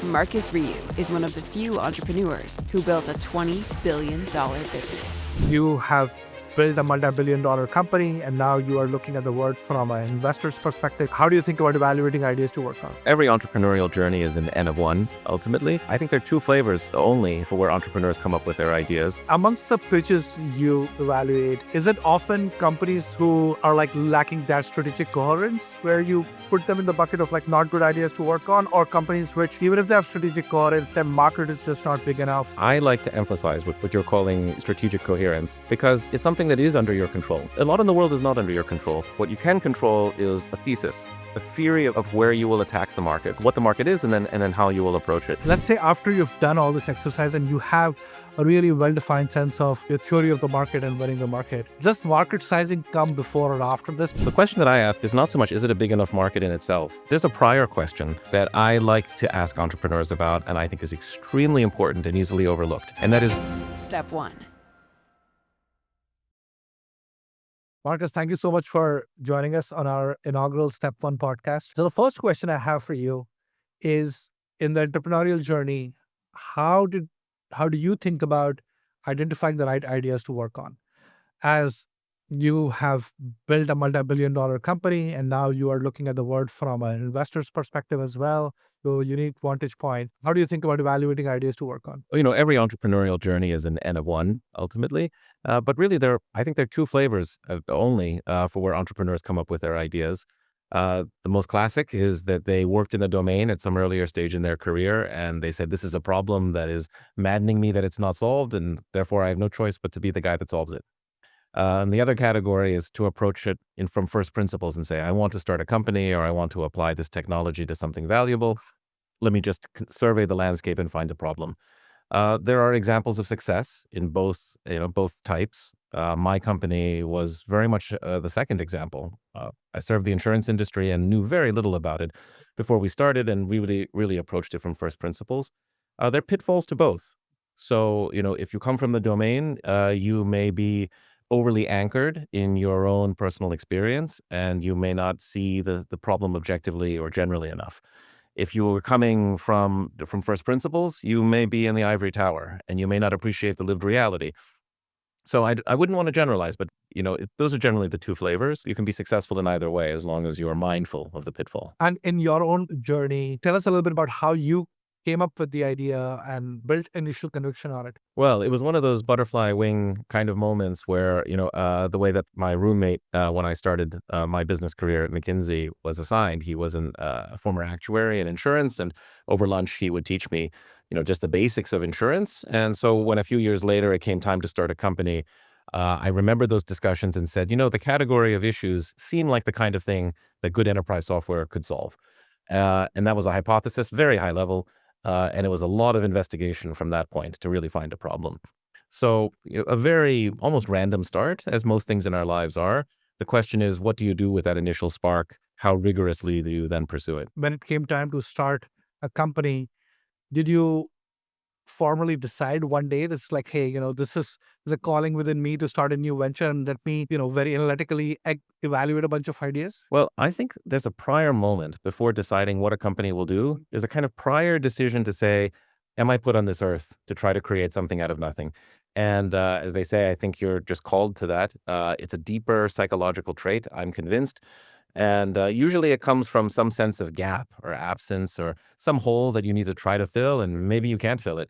Marcus Ryu is one of the few entrepreneurs who built a $20 billion business. You have built a multi-billion-dollar company, and now you are looking at the world from an investor's perspective. How do you think about evaluating ideas to work on? Every entrepreneurial journey is an N of one, ultimately. I think there are two flavors only for where entrepreneurs come up with their ideas. Amongst the pitches you evaluate, is it often companies who are lacking that strategic coherence, where you put them in the bucket of not good ideas to work on, or companies which, even if they have strategic coherence, their market is just not big enough? I like to emphasize what you're calling strategic coherence, because it's something that is under your control. A lot in the world is not under your control. What you can control is a thesis, a theory of where you will attack the market, what the market is, and then how you will approach it. Let's say after you've done all this exercise and you have a really well-defined sense of your theory of the market and winning the market, does market sizing come before or after this? The question that I ask is not so much, is it a big enough market in itself? There's a prior question that I like to ask entrepreneurs about, and I think is extremely important and easily overlooked. And that is, Step 1. Marcus, thank you so much for joining us on our inaugural Step 1 podcast. So the first question I have for you is, in the entrepreneurial journey, how do you think about identifying the right ideas to work on? As you have built a multi-billion-dollar company, and now you are looking at the world from an investor's perspective as well, your unique vantage point. How do you think about evaluating ideas to work on? every entrepreneurial journey is an N of one, ultimately. But really, I think there are two flavors only for where entrepreneurs come up with their ideas. The most classic is that they worked in the domain at some earlier stage in their career, and they said, this is a problem that is maddening me that it's not solved, and therefore I have no choice but to be the guy that solves it. And the other category is to approach it from first principles and say, I want to start a company, or I want to apply this technology to something valuable. Let me just survey the landscape and find a problem. There are examples of success in both types. My company was very much the second example. I served the insurance industry and knew very little about it before we started, and we really approached it from first principles. There are pitfalls to both. So, if you come from the domain, you may be overly anchored in your own personal experience, and you may not see the problem objectively or generally enough. If you were coming from first principles, you may be in the ivory tower, and you may not appreciate the lived reality. So I wouldn't want to generalize, but those are generally the two flavors. You can be successful in either way as long as you are mindful of the pitfall. And in your own journey, tell us a little bit about how you came up with the idea and built initial conviction on it. Well, it was one of those butterfly wing kind of moments where, the way that my roommate, when I started my business career at McKinsey, was assigned. He was a former actuary in insurance, and over lunch, he would teach me, just the basics of insurance. And so when a few years later, it came time to start a company, I remember those discussions and said, the category of issues seem like the kind of thing that good enterprise software could solve. And that was a hypothesis, very high level. And it was a lot of investigation from that point to really find a problem. So a very almost random start, as most things in our lives are. The question is, what do you do with that initial spark? How rigorously do you then pursue it? When it came time to start a company, did you formally decide one day that's hey, this is a calling within me to start a new venture, and let me, very analytically evaluate a bunch of ideas? Well, I think there's a prior moment before deciding what a company will do. There's a kind of prior decision to say, am I put on this earth to try to create something out of nothing? And as they say, I think you're just called to that. It's a deeper psychological trait, I'm convinced. And usually it comes from some sense of gap or absence or some hole that you need to try to fill, and maybe you can't fill it.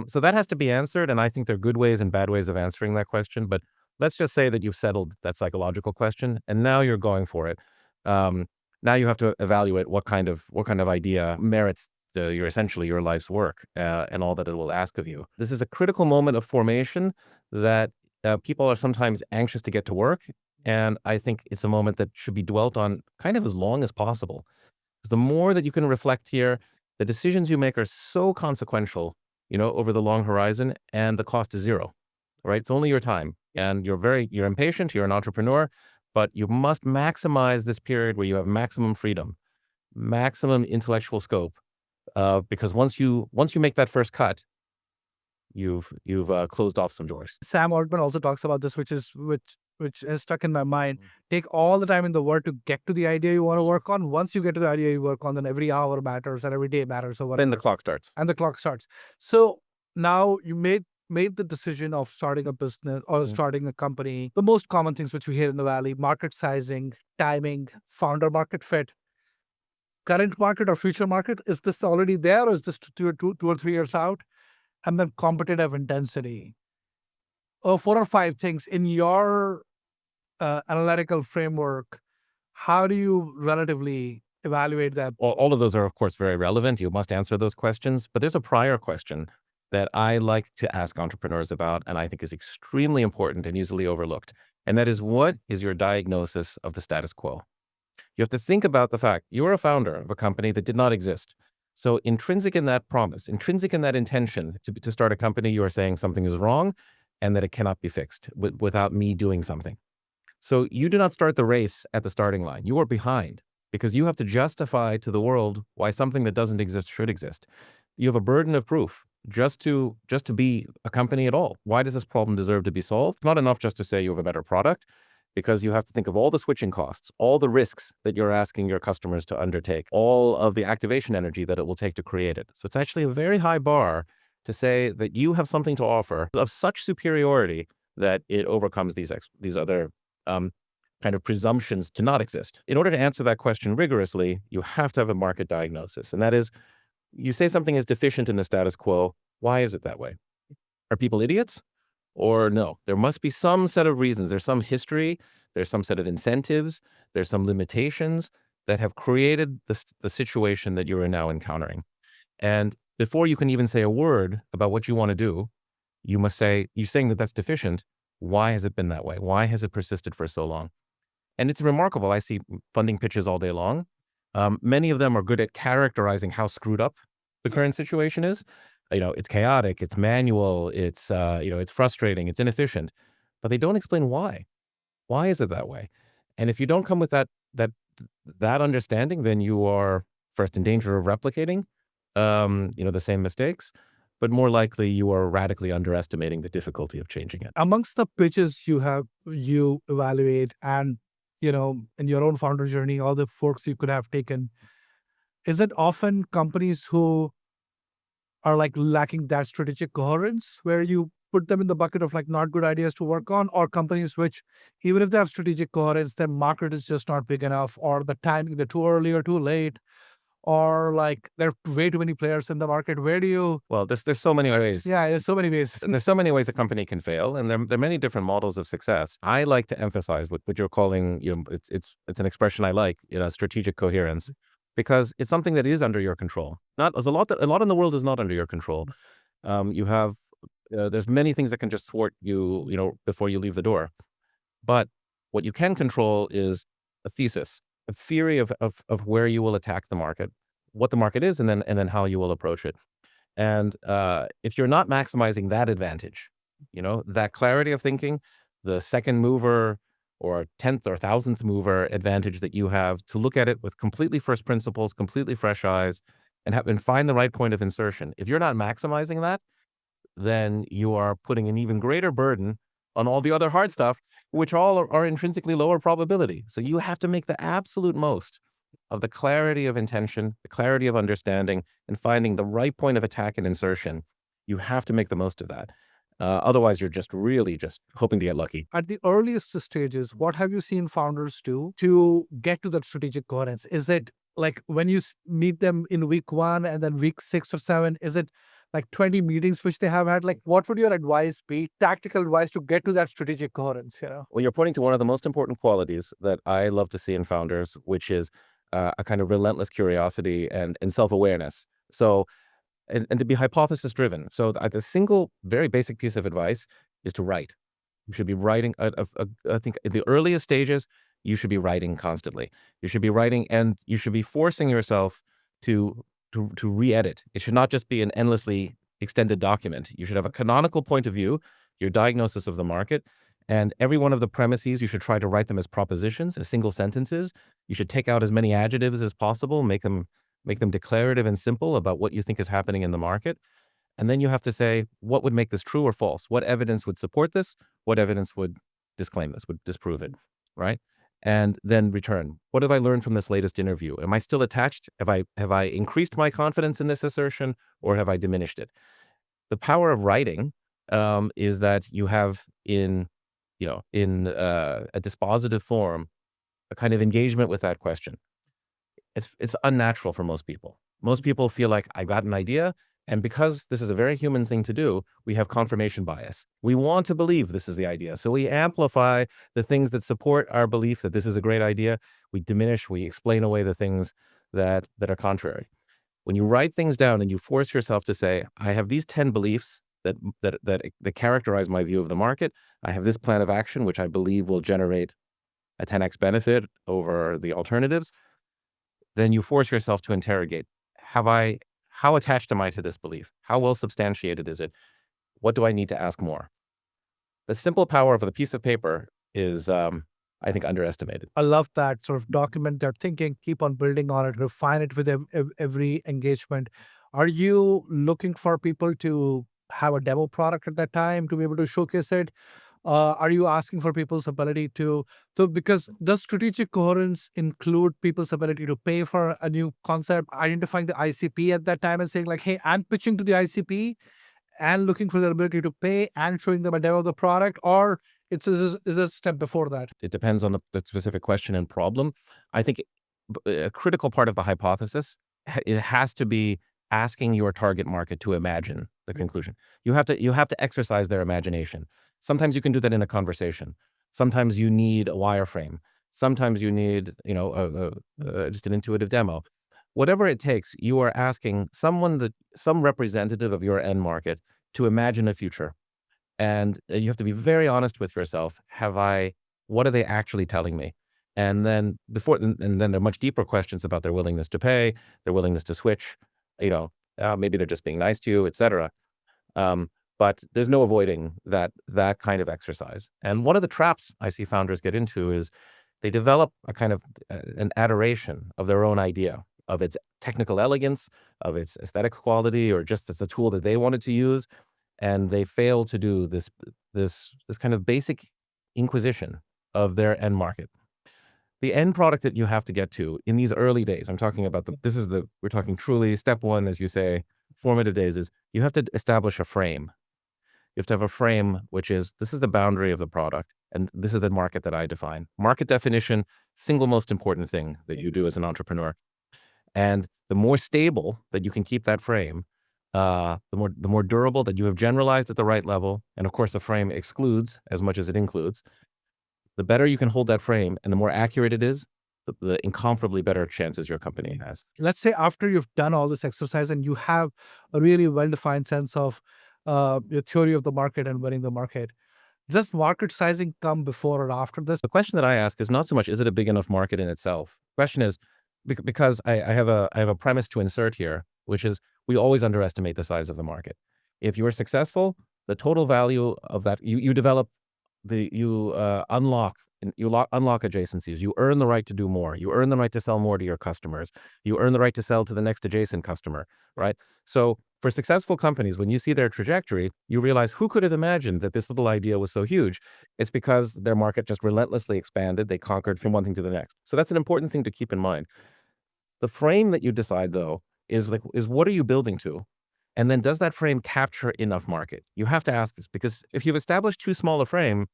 So that has to be answered. And I think there are good ways and bad ways of answering that question. But let's just say that you've settled that psychological question, and now you're going for it. Now you have to evaluate what kind of idea merits your life's work and all that it will ask of you. This is a critical moment of formation that people are sometimes anxious to get to work. And I think it's a moment that should be dwelt on kind of as long as possible. Because the more that you can reflect here, the decisions you make are so consequential, over the long horizon, and the cost is zero, right? It's only your time, and you're impatient, you're an entrepreneur, but you must maximize this period where you have maximum freedom, maximum intellectual scope, because once you make that first cut, you've closed off some doors. Sam Altman also talks about this, which which has stuck in my mind. Take all the time in the world to get to the idea you want to work on. Once you get to the idea you work on, then every hour matters and every day matters or whatever. Then the clock starts. And the clock starts. So now you made the decision of starting a business or starting a company. The most common things which we hear in the Valley: market sizing, timing, founder market fit, current market or future market. Is this already there, or is this 2 or 3 years out? And then competitive intensity. 4 or 5 things in your analytical framework. How do you relatively evaluate that? All of those are, of course, very relevant. You must answer those questions. But there's a prior question that I like to ask entrepreneurs about, and I think is extremely important and easily overlooked. And that is, what is your diagnosis of the status quo? You have to think about the fact you are a founder of a company that did not exist. So intrinsic in that promise, intrinsic in that intention to start a company, you are saying something is wrong and that it cannot be fixed without me doing something. So you do not start the race at the starting line. You are behind because you have to justify to the world why something that doesn't exist should exist. You have a burden of proof just to be a company at all. Why does this problem deserve to be solved? It's not enough just to say you have a better product, because you have to think of all the switching costs, all the risks that you're asking your customers to undertake, all of the activation energy that it will take to create it. So it's actually a very high bar to say that you have something to offer of such superiority that it overcomes these other kind of presumptions to not exist. In order to answer that question rigorously, you have to have a market diagnosis. And that is, you say something is deficient in the status quo. Why is it that way? Are people idiots? Or no, there must be some set of reasons. There's some history, there's some set of incentives, there's some limitations that have created the situation that you are now encountering. And before you can even say a word about what you want to do, you must say, you're saying that that's deficient. Why has it been that way? Why has it persisted for so long? And it's remarkable. I see funding pitches all day long. Many of them are good at characterizing how screwed up the current situation is. It's chaotic, it's manual, it's it's frustrating, it's inefficient, but they don't explain why. Why is it that way? And if you don't come with that understanding, then you are first in danger of replicating, the same mistakes, but more likely you are radically underestimating the difficulty of changing it. Amongst the pitches you evaluate, and in your own founder journey, all the forks you could have taken, is it often companies who are like lacking that strategic coherence where you put them in the bucket of like not good ideas to work on, or companies which, even if they have strategic coherence, their market is just not big enough, or the timing, they're too early or too late, or like there are way too many players in the market? Where do you? Well, there's so many ways. Yeah, there's so many ways. And there's so many ways a company can fail, and there are many different models of success. I like to emphasize what you're calling, it's an expression I like, strategic coherence, because it's something that is under your control. There's a lot in the world is not under your control. You have there's many things that can just thwart you, before you leave the door. But what you can control is a thesis, a theory of where you will attack the market, what the market is, and then how you will approach it. And if you're not maximizing that advantage, that clarity of thinking, the second mover or 10th or 1,000th mover advantage that you have to look at it with completely first principles, completely fresh eyes, and find the right point of insertion. If you're not maximizing that, then you are putting an even greater burden on all the other hard stuff, which all are intrinsically lower probability. So you have to make the absolute most of the clarity of intention, the clarity of understanding, and finding the right point of attack and insertion. You have to make the most of that. Otherwise, you're just really just hoping to get lucky. At the earliest stages, what have you seen founders do to get to that strategic coherence? Is it like when you meet them in week 1 and then week 6 or 7, is it like 20 meetings which they have had? Like, what would your advice be, tactical advice, to get to that strategic coherence? Well, you're pointing to one of the most important qualities that I love to see in founders, which is a kind of relentless curiosity and self-awareness. So, and to be hypothesis driven. So the single very basic piece of advice is to write. You should be writing. I think in the earliest stages, you should be writing constantly. You should be writing, and you should be forcing yourself to re-edit. It should not just be an endlessly extended document. You should have a canonical point of view, your diagnosis of the market, and every one of the premises, you should try to write them as propositions, as single sentences. You should take out as many adjectives as possible, make them declarative and simple about what you think is happening in the market. And then you have to say, what would make this true or false? What evidence would support this? What evidence would disclaim this, would disprove it, right? And then return. What have I learned from this latest interview? Am I still attached? Have I increased my confidence in this assertion, or have I diminished it? The power of writing is that you have in a dispositive form a kind of engagement with that question. It's unnatural for most people. Most people feel like I got an idea, and because this is a very human thing to do, we have confirmation bias. We want to believe this is the idea, so we amplify the things that support our belief that this is a great idea. We diminish, we explain away the things that are contrary. When you write things down and you force yourself to say, I have these 10 beliefs that characterize my view of the market. I have this plan of action, which I believe will generate a 10x benefit over the alternatives. Then you force yourself to interrogate, how attached am I to this belief? How well substantiated is it? What do I need to ask more? The simple power of a piece of paper is, I think, underestimated. I love that. Sort of document their thinking, keep on building on it, refine it with every engagement. Are you looking for people to have a demo product at that time to be able to showcase it? Are you asking for people's ability to, so because does strategic coherence include people's ability to pay for a new concept, identifying the ICP at that time and saying like, hey, I'm pitching to the ICP and looking for their ability to pay and showing them a demo of the product, or is a step before that? It depends on the specific question and problem. I think a critical part of the hypothesis, it has to be asking your target market to imagine the conclusion. You have to exercise their imagination. Sometimes you can do that in a conversation. Sometimes you need a wireframe. Sometimes you need, just an intuitive demo. Whatever it takes, you are asking some representative of your end market to imagine a future. And you have to be very honest with yourself. What are they actually telling me? And then and then there are much deeper questions about their willingness to pay, their willingness to switch, maybe they're just being nice to you, et cetera. But there's no avoiding that kind of exercise. And one of the traps I see founders get into is they develop a kind of an adoration of their own idea, of its technical elegance, of its aesthetic quality, or just as a tool that they wanted to use. And they fail to do this kind of basic inquisition of their end market. The end product that you have to get to in these early days, I'm talking about we're talking truly step one, as you say, formative days, is you have to establish a frame. You have to have a frame, which is, this is the boundary of the product, and this is the market that I define. Market definition, single most important thing that you do as an entrepreneur. And the more stable that you can keep that frame, the more durable that you have generalized at the right level, and of course the frame excludes as much as it includes, the better you can hold that frame and the more accurate it is, the incomparably better chances your company has. Let's say after you've done all this exercise and you have a really well-defined sense of your theory of the market and winning the market, does market sizing come before or after this? The question that I ask is not so much, is it a big enough market in itself? The question is, because I have a premise to insert here, which is we always underestimate the size of the market. If you are successful, the total value of that, you develop unlock adjacencies. You earn the right to do more. You earn the right to sell more to your customers. You earn the right to sell to the next adjacent customer, right? So for successful companies, when you see their trajectory, you realize, who could have imagined that this little idea was so huge? It's because their market just relentlessly expanded. They conquered from one thing to the next. So that's an important thing to keep in mind. The frame that you decide, though, is what are you building to? And then does that frame capture enough market? You have to ask this, because if you've established too small a frame,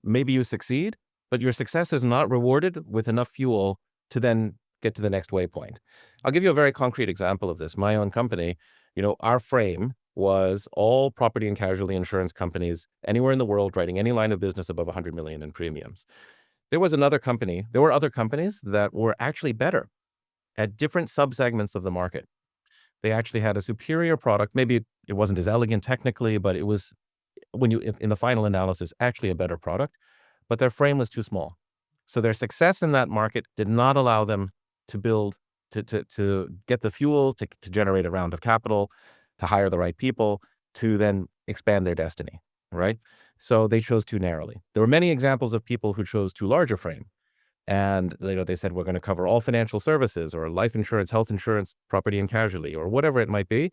maybe you succeed, but your success is not rewarded with enough fuel to then get to the next waypoint. I'll give you a very concrete example of this. My own company, our frame was all property and casualty insurance companies anywhere in the world writing any line of business above 100 million in premiums. There were other companies that were actually better at different subsegments of the market. They actually had a superior product. Maybe it wasn't as elegant technically, but it was, in the final analysis, actually a better product, but their frame was too small. So their success in that market did not allow them to build, to get the fuel, to generate a round of capital, to hire the right people, to then expand their destiny, right? So they chose too narrowly. There were many examples of people who chose too large a frame. And they said, we're going to cover all financial services or life insurance, health insurance, property and casualty, or whatever it might be.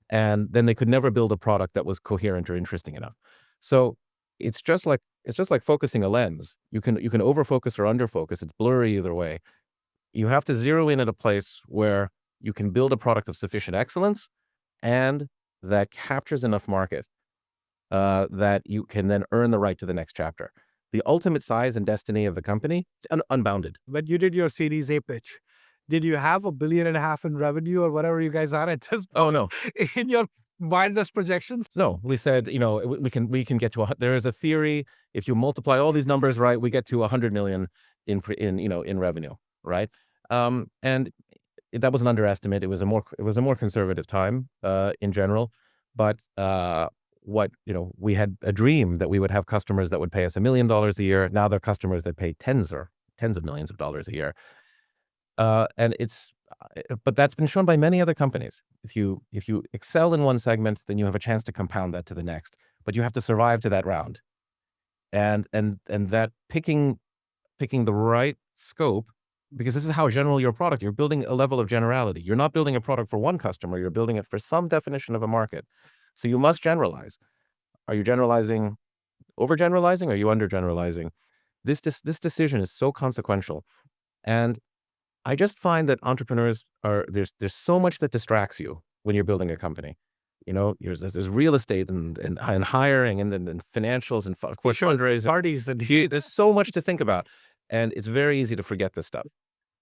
And then they could never build a product that was coherent or interesting enough. So it's just like It's just like focusing a lens. You can overfocus or underfocus. It's blurry either way. You have to zero in at a place where you can build a product of sufficient excellence and that captures enough market that you can then earn the right to the next chapter. The ultimate size and destiny of the company is unbounded. When you did your Series A pitch, did you have $1.5 billion in revenue or whatever you guys are at this Oh, point no. in your wildest projections? No, we said, we can get to there is a theory. If you multiply all these numbers, right, we get to 100 million in revenue, right? And that was an underestimate. It was a more conservative time in general, but we had a dream that we would have customers that would pay us $1 million a year. Now they're customers that pay tens of millions of dollars a year. But that's been shown by many other companies. If you excel in one segment, then you have a chance to compound that to the next. But you have to survive to that round, and that picking the right scope, because this is how general your product. You're building a level of generality. You're not building a product for one customer. You're building it for some definition of a market. So you must generalize. Are you generalizing, overgeneralizing? Or are you undergeneralizing? This decision is so consequential, and I just find that entrepreneurs there's so much that distracts you when you're building a company. There's real estate and hiring and financials and of course fundraising, Parties and there's so much to think about, and it's very easy to forget this stuff.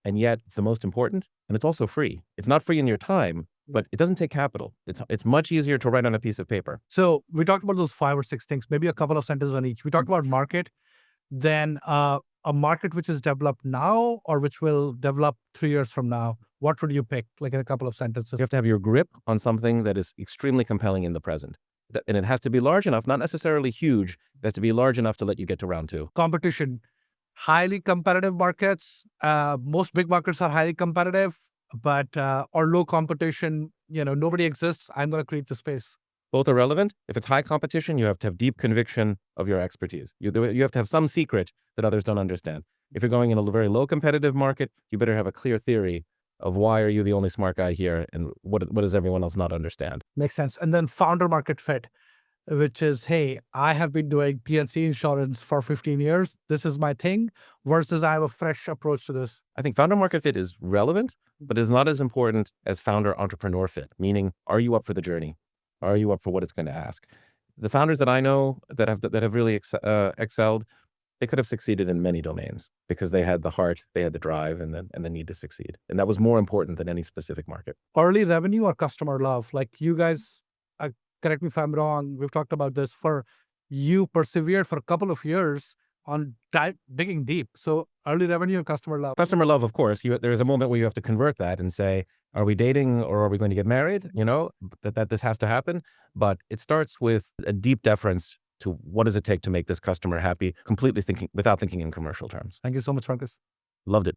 And yet it's the most important, and it's also free. It's not free in your time, but it doesn't take capital. It's much easier to write on a piece of paper. So we talked about those 5 or 6 things, maybe a couple of sentences on each. We talked about market, then a market which is developed now or which will develop 3 years from now. What would you pick, like in a couple of sentences? You have to have your grip on something that is extremely compelling in the present. And it has to be large enough, not necessarily huge. It has to be large enough to let you get to round 2. Competition, highly competitive markets. Most big markets are highly competitive, but or low competition. Nobody exists. I'm going to create the space. Both are relevant. If it's high competition, you have to have deep conviction of your expertise. You have to have some secret that others don't understand. If you're going in a very low competitive market, you better have a clear theory of why are you the only smart guy here and what does everyone else not understand. Makes sense. And then founder market fit, which is, hey, I have been doing P&C insurance for 15 years. This is my thing, versus I have a fresh approach to this. I think founder market fit is relevant, but is not as important as founder entrepreneur fit, meaning, are you up for the journey? Are you up for what it's going to ask? The founders that I know that have really excelled, they could have succeeded in many domains because they had the heart, they had the drive, and the need to succeed. And that was more important than any specific market. Early revenue or customer love? Like you guys, correct me if I'm wrong, we've talked about this, you persevered for a couple of years on digging deep. So early revenue and customer love. Customer love, of course. There's a moment where you have to convert that and say, are we dating or are we going to get married? That this has to happen. But it starts with a deep deference to what does it take to make this customer happy, without thinking in commercial terms. Thank you so much, Marcus. Loved it.